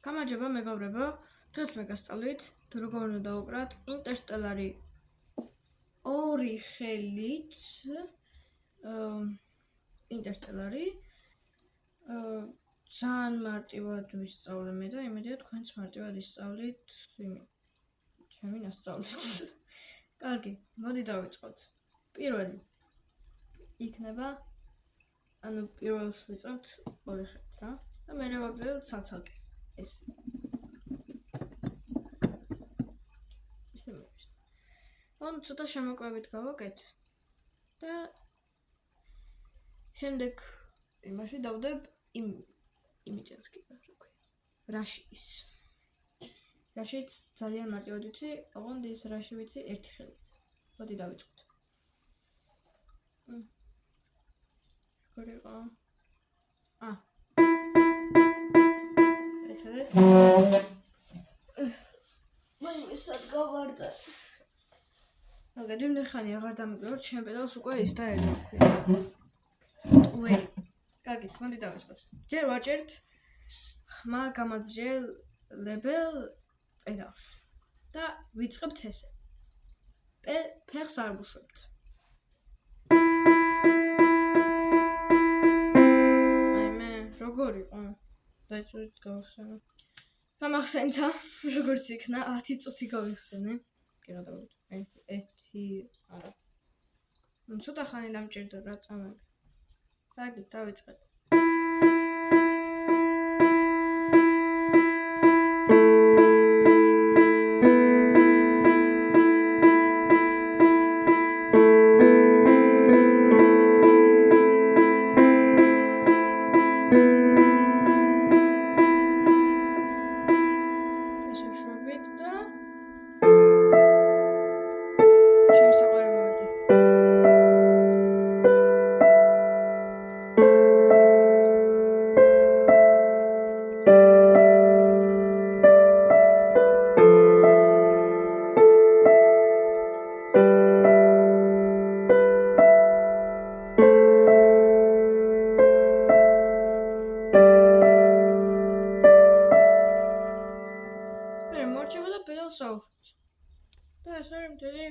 გამარჯობა მეგობრებო, დღეს მე გასწავლით თუ როგორ უნდა დავუკრათ ინტერსტელარი ორი ხელით ინტერსტელარი ძალიან მარტივად ვისწავლე მე და იმედია თქვენც მარტივად ისწავლით ჩემი ნასწავლით. კარგი, მოდი დავიწყოთ. პირველი იქნება პირველს ვიწყებთ ორი ხელით რა და მე ვაგრძელებთ საცალკე. ეს ანუ ცოტა შემოკვებით გავაკეთე და შემდეგ იმაში დავდებ იმიჯანს კიდე რა ქვია რაშიც ძალიან მარტივად ვიცი, ოღონდ ის რაში ვიცი ერთი ხელით. მოდი დავიწყოთ. როგორ იყო? მაინც გავარდა. მოგედიმ ხანი აღარ დამიგროვოთ, ჩემ პედალს უკვე ის და ეს ვქვია. ვეი. კარგი, მოდი დავიწყოთ. ჯერ ვაჭერთ ხმა გამაძრელებელ პედალს და ვიწყებთ ესე. ფეხს არ ვუშვებთ. აიმე, როგორ იყო? დაიწყოთ გავახსენო. გამახსენდა, როგორც იქნა 10 წუთი გავიხსენე. კი რა დავით. არა. ცოტა ხანი დამჭირდა რა წამები. კარგი, დავიწყეთ. და ეს არის მთელი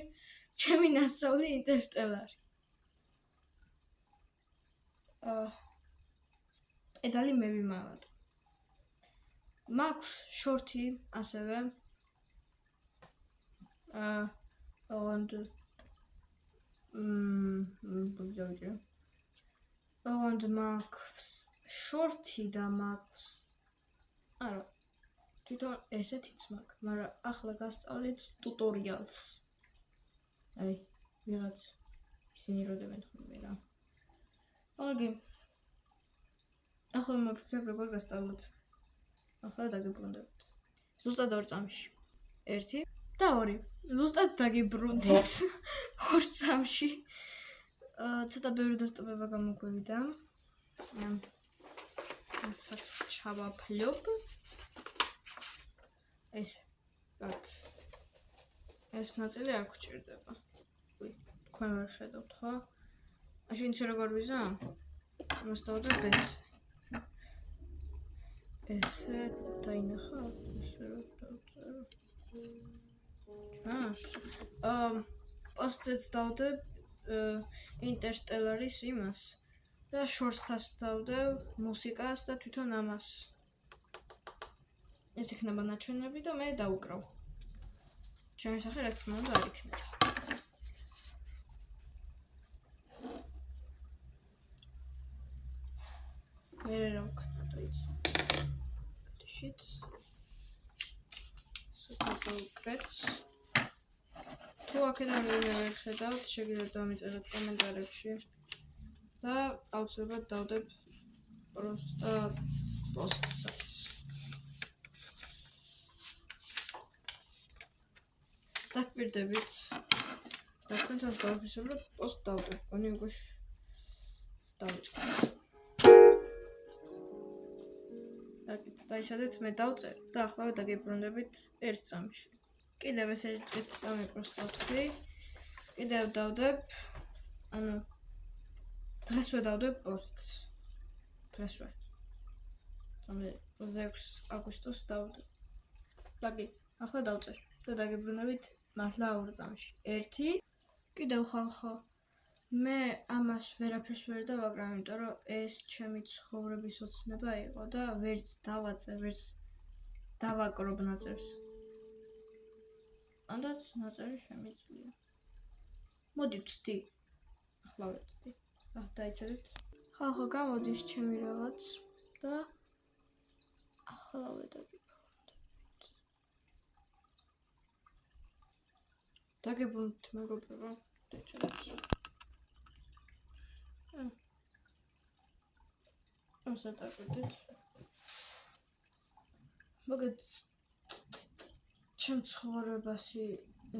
ჩემი ნასწავლი ინტერსტელარი. პედალი მე ვიმალავ. მაქვს შორტი ასევე. ოღონდ მაქვს შორტი და მაქვს არა თვითონ ესეთიც მაქვს, მაგრამ ახლა გასწავლით ტუტორიალს. აი, ვიღაც ისინი როდებენ ხოლმე რა. კარგი. ახლა მოვიქცევ როგორ გასწავლოთ. ახლა დაგიბრუნდებით. ზუსტად 2 წამში. 1 და 2. ზუსტად დაგიბრუნდით 2 წამში. ცოტა ბევრი დასტურება გამოგვივიდა. ასე ჩავაფლობ. ეს კარგი. ეს ნაწილი არ გვჭირდება. თქვენ ვერ ხედავთ, ხო? მაშინ ის როგორ ვიზა? იმას დავდებ ეს. ესე დაინახა, ესე რომ დავწერო. პოსტებს დავდებ ინტერსტელარის იმას და შორტს დავდებ მუსიკას და თვითონ ამას. ეს იქნება ნაჩვენები და მე დავუკრავ. ჩემი სახე რა თქმა უნდა არ იქნება. მე რა ვქნა ის. შიც. სულ თუ აქედან ვინმე ვერ ხედავთ, შეგიძლიათ დამიწეროთ კომენტარებში და აუცილებლად დავდებ პროსტა პოსტსაც. დაგპირდებით. და თქვენთან გავიფიქრე, რომ პოსტ დავდებ, კონი უკვე დავიწყე. დაისადეთ მე დავწერ და ახლა დაგიბრუნდებით 1 წამში. კიდევ ეს 1 წამი პროსტა ვთქვი. კიდევ დავდებ, ანუ დღესვე დავდებ პოსტს. დღესვე. 6 აგვისტოს დავდო. Კარგი, ახლა დავწერ და დაგებრუნებით მართლა აურწამში. 1 კიდევ ხალხო. მე ამას ვერაფერს ვერ დავაკრავ, იმიტომ რომ ეს ჩემი ცხოვრების ოცნება იყო და ვერც დავაწერ, ვერც დავაკრობ ნაწერს. ანდაც ნაწერი შემიძლია. მოდი ვწდი. ახლა ვწდი. დაიცადეთ. ხალხო, გამოდის ჩემი რაღაც და ახლა დაგიბრუნდებით. დაგებრუნდით მეგობრებო. დაიცადეთ. ასე დავიდეთ. მოგეთ ჩემ ცხოვრებაში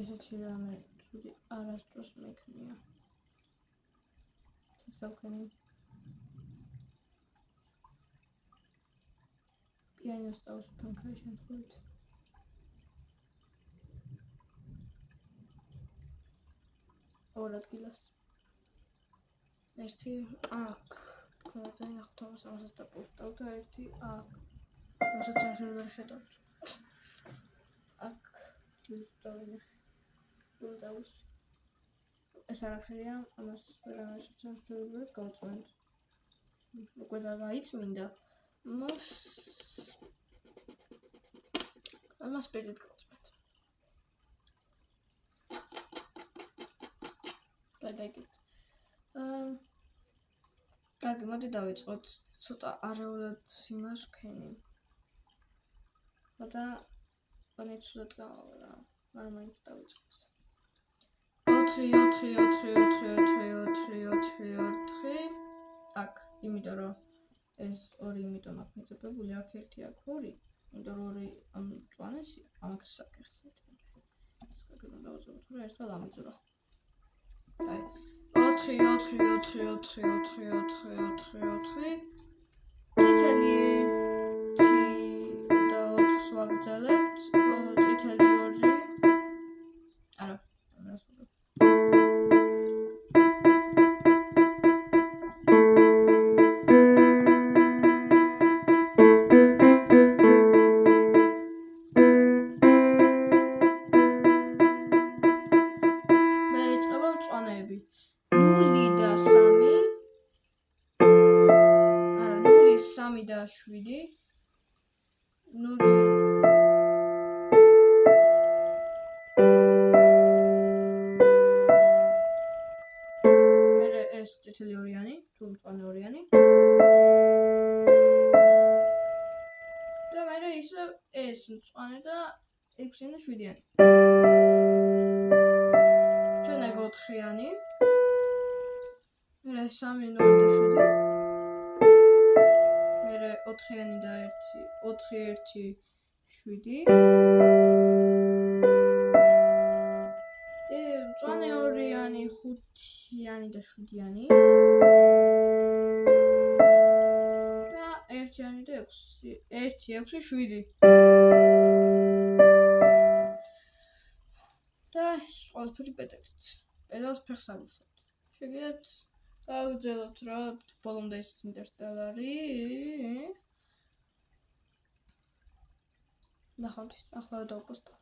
ესეთი რამე ცუდი არასდროს მექნია. ცოტა პიანოს დავსვან ქარი შემთხვევით. ორ ადგილას. ერთი აქ. და ნახტავს ამასაც დაპოსტავ და ერთი აქ. რასაც აღარ ხედავთ. აქ ვისწავლე. უნდაუს. ეს არაფერია, ამას ვერავის შემთხვევით გავწვენთ. უკვე დაიწმინდა. ამას პირდით გავწვენთ. გადაგეთ. კარგი, მოდი დავიწყოთ. ცოტა არეულად იმას ვქენი. და განეცუდათ გამოვა, მაგრამ მაინც დავიწყოთ. 4 აქ, იმიტომ რომ ეს 2 იმიტომ აქ მიწებული, აქ 1 აქ 2, იმიტომ რომ 2 ამ წვანეში, აქ საკერხეთ. ეს კარგი დავწეროთ, რომ ერთად ამიძურა. აი 4 წითელი 1 და 4-ს ვაგრძელებთ, წითელი 2 არა, ამას ვუყურებ. მე იწყება მწვანეები. 0 და 3 არა 0 3 და 7 0 მერე ეს წითელი ორიანი თუ მწვანე ორიანი და მერე ისე ეს მწვანე და 6 და 7-იანი ჩვენე 4-იანი მერე 3 0 და 7 მერე 4-იანი და 1 4 1 7 და მწვანე ორიანი 5-იანი და 7-იანი და 1-იანი და 6 1 6 7 და ეს ყველაფერი პედალით პედალს ფეხს ავუშვებთ შეგიძლიათ გავაგრძელოთ რა ბოლომდე ის ინტერსტელარი ნახავთ ახლა დავპოსტავ